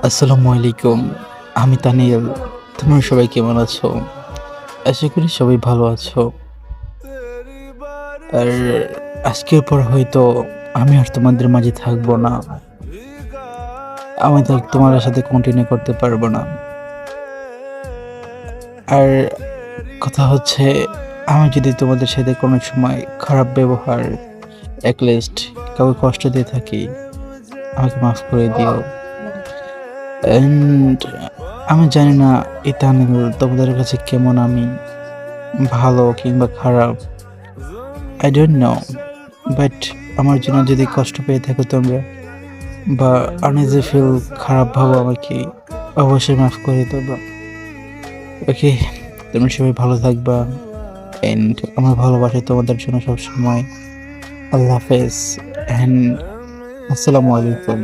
আসসালামু আলাইকুম। আমি তানিয়াল। তোমরা সবাই কেমন আছো? আশা করি সবাই ভালো আছো। আর আজকের পর হয়তো আমি আর তোমাদের মাঝে থাকবো না। আমি তো তোমাদের সাথে কন্টিনিউ করতে পারবো না। আর কথা হচ্ছে, আমি যদি তোমাদের সাথে কোনো সময় খারাপ ব্যবহার, লিস্ট কাউকে কষ্ট দিয়ে থাকি, আমাকে মাফ করে দিও। অ্যান্ড আমি জানি না এই তামিল তোমাদের কাছে কেমন আমি, ভালো কিংবা খারাপ, I don't know, বাট আমার জন্য যদি কষ্ট পেয়ে থাকো তোমরা বা আনইজি ফিল খারাপ ভাবো আমাকে, অবশ্যই মাফ করে দেবো। ওকে, তোমরা সবাই ভালো থাকবা অ্যান্ড আমার ভালোবাসা তোমাদের জন্য সবসময়। আল্লাহ হাফেজ অ্যান্ড আসসালামু আলাইকুম।